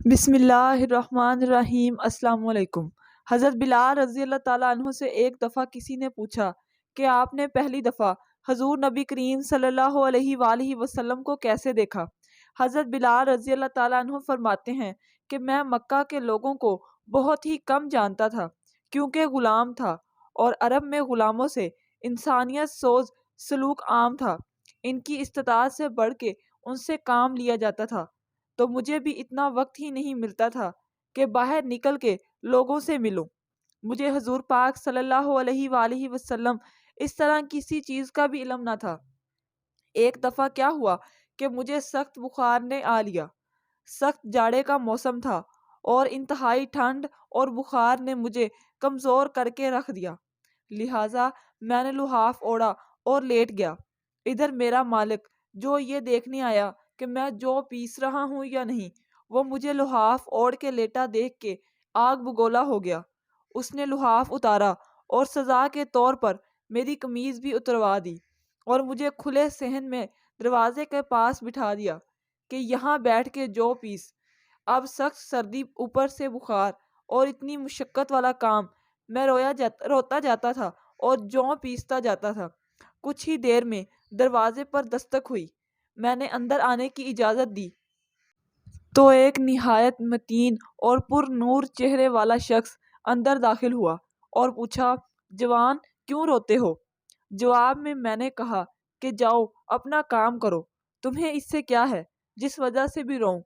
بسم اللہ الرحمن الرحیم۔ السلام علیکم۔ حضرت بلال رضی اللہ تعالیٰ عنہ سے ایک دفعہ کسی نے پوچھا کہ آپ نے پہلی دفعہ حضور نبی کریم صلی اللہ علیہ وآلہ وسلم کو کیسے دیکھا؟ حضرت بلال رضی اللہ تعالیٰ عنہ فرماتے ہیں کہ میں مکہ کے لوگوں کو بہت ہی کم جانتا تھا، کیونکہ غلام تھا اور عرب میں غلاموں سے انسانیت سوز سلوک عام تھا۔ ان کی استطاعت سے بڑھ کے ان سے کام لیا جاتا تھا، تو مجھے بھی اتنا وقت ہی نہیں ملتا تھا کہ باہر نکل کے لوگوں سے ملوں۔ مجھے حضور پاک صلی اللہ علیہ وآلہ وسلم اس طرح کسی چیز کا بھی علم نہ تھا۔ ایک دفعہ کیا ہوا کہ مجھے سخت بخار نے آ لیا۔ سخت جاڑے کا موسم تھا اور انتہائی ٹھنڈ اور بخار نے مجھے کمزور کر کے رکھ دیا، لہٰذا میں نے لحاف اوڑھا اور لیٹ گیا۔ ادھر میرا مالک جو یہ دیکھنے آیا کہ میں جو پیس رہا ہوں یا نہیں، وہ مجھے لحاف اوڑھ کے لیٹا دیکھ کے آگ بگولا ہو گیا۔ اس نے لحاف اتارا اور سزا کے طور پر میری قمیض بھی اتروا دی اور مجھے کھلے صحن میں دروازے کے پاس بٹھا دیا کہ یہاں بیٹھ کے جو پیس۔ اب سخت سردی، اوپر سے بخار اور اتنی مشقت والا کام، میں روتا جاتا تھا اور جوں پیستا جاتا تھا۔ کچھ ہی دیر میں دروازے پر دستک ہوئی۔ میں نے اندر آنے کی اجازت دی تو ایک نہایت متین اور پر نور چہرے والا شخص اندر داخل ہوا اور پوچھا، جوان کیوں روتے ہو؟ جواب میں نے کہا کہ جاؤ اپنا کام کرو، تمہیں اس سے کیا ہے جس وجہ سے بھی روؤں؟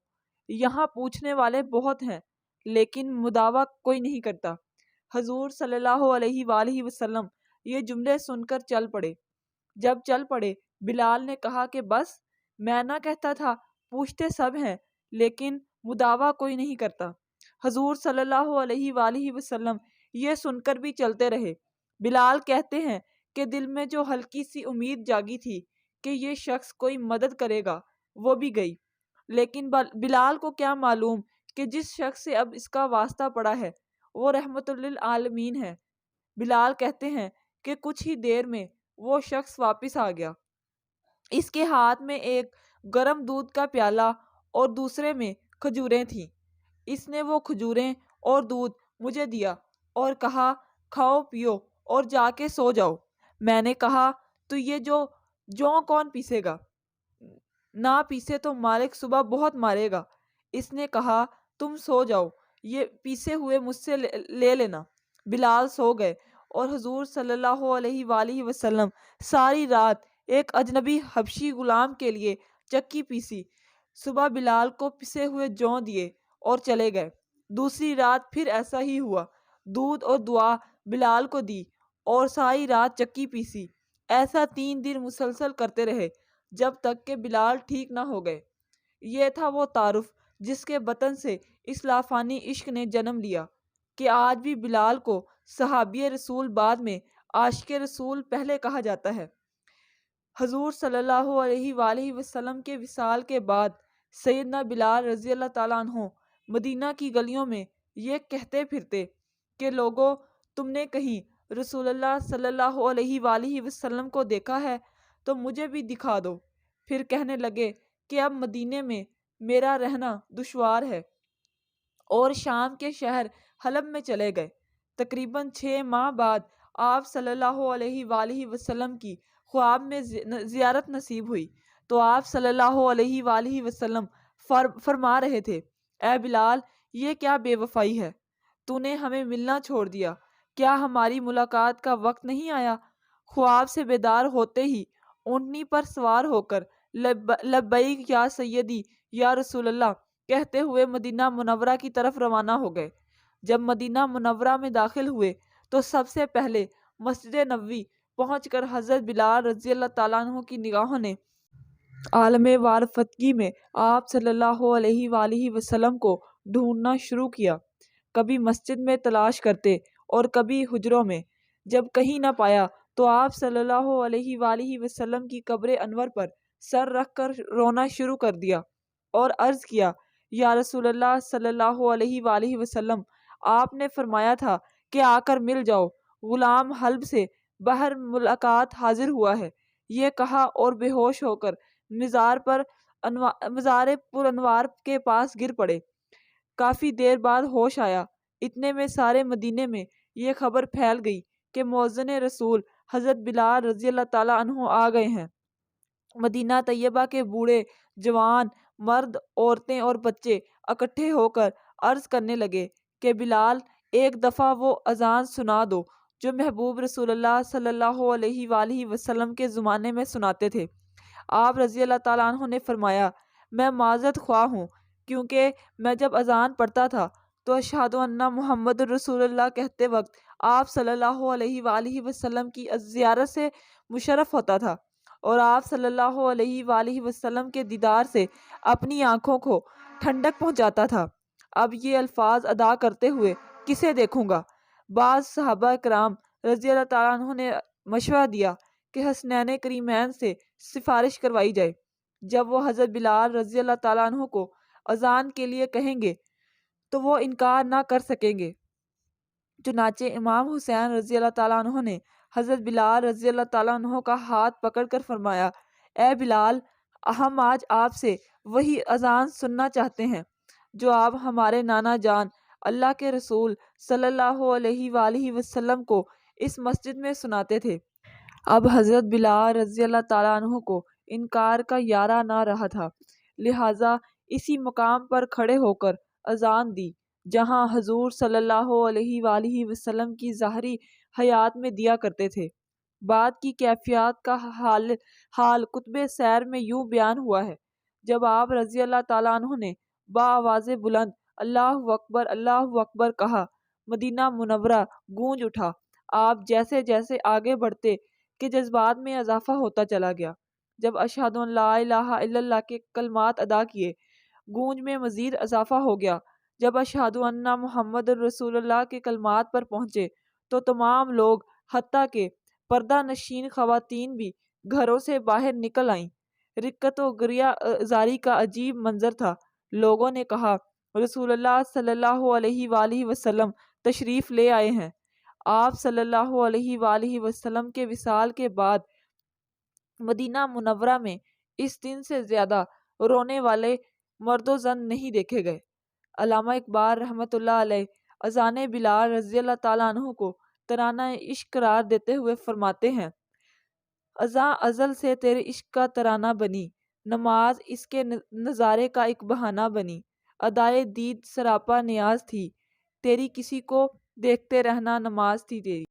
یہاں پوچھنے والے بہت ہیں لیکن مداوع کوئی نہیں کرتا۔ حضور صلی اللہ علیہ وآلہ وسلم یہ جملے سن کر چل پڑے۔ جب چل پڑے، بلال نے کہا کہ بس، میں نہ کہتا تھا پوچھتے سب ہیں لیکن مداوع کوئی نہیں کرتا۔ حضور صلی اللہ علیہ وآلہ وسلم یہ سن کر بھی چلتے رہے۔ بلال کہتے ہیں کہ دل میں جو ہلکی سی امید جاگی تھی کہ یہ شخص کوئی مدد کرے گا، وہ بھی گئی، لیکن بلال کو کیا معلوم کہ جس شخص سے اب اس کا واسطہ پڑا ہے وہ رحمت للعالمین ہے۔ بلال کہتے ہیں کہ کچھ ہی دیر میں وہ شخص واپس آ گیا۔ اس کے ہاتھ میں ایک گرم دودھ کا پیالہ اور دوسرے میں کھجوریں تھیں۔ اس نے وہ کھجوریں اور دودھ مجھے دیا اور کہا، کھاؤ پیو اور جا کے سو جاؤ۔ میں نے کہا، تو یہ جو کون پیسے گا؟ نہ پیسے تو مالک صبح بہت مارے گا۔ اس نے کہا، تم سو جاؤ، یہ پیسے ہوئے مجھ سے لے لینا۔ بلال سو گئے اور حضور صلی اللہ علیہ وآلہ وسلم ساری رات ایک اجنبی حبشی غلام کے لیے چکی پیسی۔ صبح بلال کو پسے ہوئے جوں دیے اور چلے گئے۔ دوسری رات پھر ایسا ہی ہوا، دودھ اور دعا بلال کو دی اور ساری رات چکی پیسی۔ ایسا 3 دن مسلسل کرتے رہے جب تک کہ بلال ٹھیک نہ ہو گئے۔ یہ تھا وہ تعارف جس کے بطن سے اس لافانی عشق نے جنم لیا کہ آج بھی بلال کو صحابی رسول بعد میں عاشق رسول پہلے کہا جاتا ہے۔ حضور صلی اللہ علیہ وآلہ وسلم کے وصال کے بعد سیدنا بلال رضی اللہ تعالیٰ عنہ مدینہ کی گلیوں میں یہ کہتے پھرتے کہ لوگو، تم نے کہیں رسول اللہ صلی اللہ علیہ وآلہ وسلم کو دیکھا ہے تو مجھے بھی دکھا دو۔ پھر کہنے لگے کہ اب مدینے میں میرا رہنا دشوار ہے اور شام کے شہر حلب میں چلے گئے۔ تقریباً 6 ماہ بعد آپ صلی اللہ علیہ وآلہ وسلم کی خواب میں زیارت نصیب ہوئی تو آپ صلی اللہ علیہ وآلہ وسلم فرما رہے تھے، اے بلال، یہ کیا بے وفائی ہے؟ تو نے ہمیں ملنا چھوڑ دیا، کیا ہماری ملاقات کا وقت نہیں آیا؟ خواب سے بیدار ہوتے ہی اونٹنی پر سوار ہو کر لبیک یا سیدی یا رسول اللہ کہتے ہوئے مدینہ منورہ کی طرف روانہ ہو گئے۔ جب مدینہ منورہ میں داخل ہوئے تو سب سے پہلے مسجد نبوی پہنچ کر حضرت بلال رضی اللہ تعالیٰ عنہ کی نگاہوں نے عالم وارفتگی میں آپ صلی اللہ علیہ وآلہ وسلم کو ڈھونڈنا شروع کیا۔ کبھی مسجد میں تلاش کرتے اور کبھی حجروں میں۔ جب کہیں نہ پایا تو آپ صلی اللہ علیہ وآلہ وسلم کی قبر انور پر سر رکھ کر رونا شروع کر دیا اور عرض کیا، یا رسول اللہ صلی اللہ علیہ وآلہ وسلم، آپ نے فرمایا تھا کہ آ کر مل جاؤ، غلام حلب سے باہر ملاقات حاضر ہوا ہے۔ یہ کہا اور بے ہوش ہو کر مزار پر انوار کے پاس گر پڑے۔ کافی دیر بعد ہوش آیا۔ اتنے میں سارے مدینے میں یہ خبر پھیل گئی کہ مؤذن رسول حضرت بلال رضی اللہ تعالیٰ عنہ آ گئے ہیں۔ مدینہ طیبہ کے بوڑھے جوان، مرد، عورتیں اور بچے اکٹھے ہو کر عرض کرنے لگے کہ بلال، ایک دفعہ وہ اذان سنا دو جو محبوب رسول اللہ صلی اللہ علیہ وآلہ وسلم کے زمانے میں سناتے تھے۔ آپ رضی اللہ تعالیٰ عنہ نے فرمایا، میں معذرت خواہ ہوں، کیونکہ میں جب اذان پڑھتا تھا تو اشہد ان محمد رسول اللہ کہتے وقت آپ صلی اللہ علیہ وآلہ وسلم کی زیارت سے مشرف ہوتا تھا اور آپ صلی اللہ علیہ وآلہ وسلم کے دیدار سے اپنی آنکھوں کو ٹھنڈک پہنچاتا تھا۔ اب یہ الفاظ ادا کرتے ہوئے کسے دیکھوں گا؟ بعض صحابہ کرام رضی اللہ تعالیٰ عنہ نے مشورہ دیا کہ حسنین کریمین سے سفارش کروائی جائے، جب وہ حضرت بلال رضی اللہ تعالیٰ عنہ کو اذان کے لیے کہیں گے تو وہ انکار نہ کر سکیں گے۔ چنانچہ امام حسین رضی اللہ تعالیٰ عنہ نے حضرت بلال رضی اللہ تعالیٰ عنہ کا ہاتھ پکڑ کر فرمایا، اے بلال، ہم آج آپ سے وہی اذان سننا چاہتے ہیں جو آپ ہمارے نانا جان اللہ کے رسول صلی اللہ علیہ وآلہ وسلم کو اس مسجد میں سناتے تھے۔ اب حضرت بلال رضی اللہ تعالیٰ عنہ کو انکار کا یارہ نہ رہا تھا، لہٰذا اسی مقام پر کھڑے ہو کر اذان دی جہاں حضور صلی اللہ علیہ وآلہ وسلم کی ظاہری حیات میں دیا کرتے تھے۔ بعد کی کیفیات کا حال کتب سیر میں یوں بیان ہوا ہے، جب آپ رضی اللہ تعالیٰ عنہ نے بآواز بلند اللہ اکبر کہا، مدینہ منورہ گونج اٹھا۔ آپ جیسے جیسے آگے بڑھتے کہ جذبات میں اضافہ ہوتا چلا گیا۔ جب اشہد ان لا الہ الا اللہ کے کلمات ادا کیے، گونج میں مزید اضافہ ہو گیا۔ جب اشہد ان محمد رسول اللہ کے کلمات پر پہنچے تو تمام لوگ حتیٰ کہ پردہ نشین خواتین بھی گھروں سے باہر نکل آئیں۔ رکت و گریہ زاری کا عجیب منظر تھا۔ لوگوں نے کہا، رسول اللہ صلی اللہ علیہ وآلہ وسلم تشریف لے آئے ہیں۔ آپ صلی اللہ علیہ وآلہ وسلم کے وصال کے بعد مدینہ منورہ میں اس دن سے زیادہ رونے والے مرد و زن نہیں دیکھے گئے۔ علامہ اقبال رحمۃ اللہ علیہ اذان بلال رضی اللہ تعالیٰ عنہ کو ترانہ عشق قرار دیتے ہوئے فرماتے ہیں، اذاں ازل سے تیرے عشق کا ترانہ بنی، نماز اس کے نظارے کا ایک بہانہ بنی، ادائے دید سراپا نیاز تھی تیری، کسی کو دیکھتے رہنا نماز تھی تیری۔